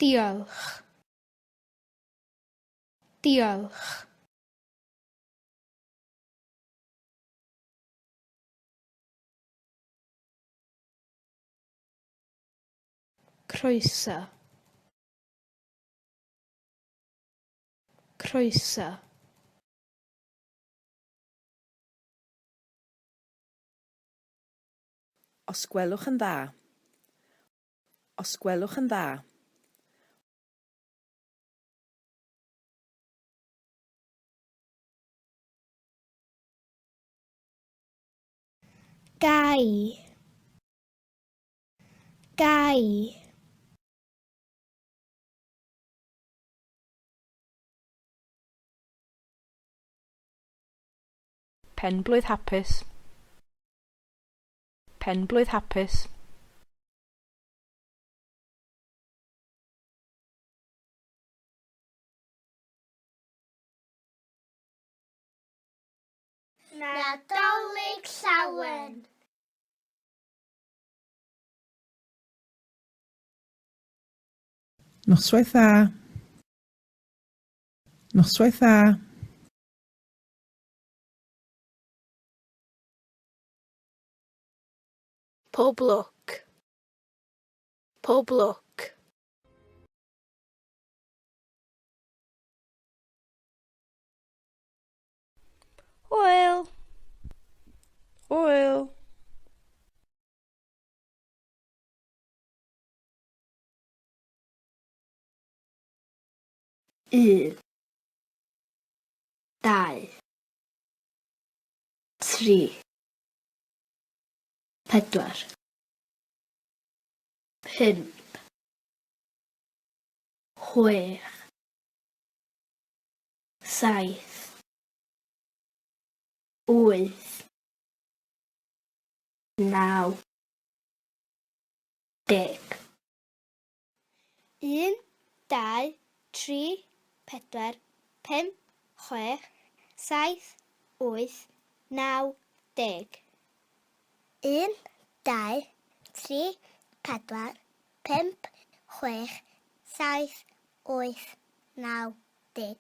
Diolch. Diolch. Croeso. Croeso. Os gwelwch yn dda. Os gwelwch yn dda. Gai. Gai. Penblwydd hapus. Penblwydd hapus. Nadolig llawen. Noswaith dda. Noswaith dda. Pob lwc. Pob lwc. Hwyl. Hwyl. Un. Dau. Tri. Pedwar. Pump. Chwech. Saith. Wyth. Naw. 10. 1, 2, 3, 4, 5, 6, 7, 8, 9, 10. 1, 2, 3, 4, 5, 6, 7, 8, 9, 10.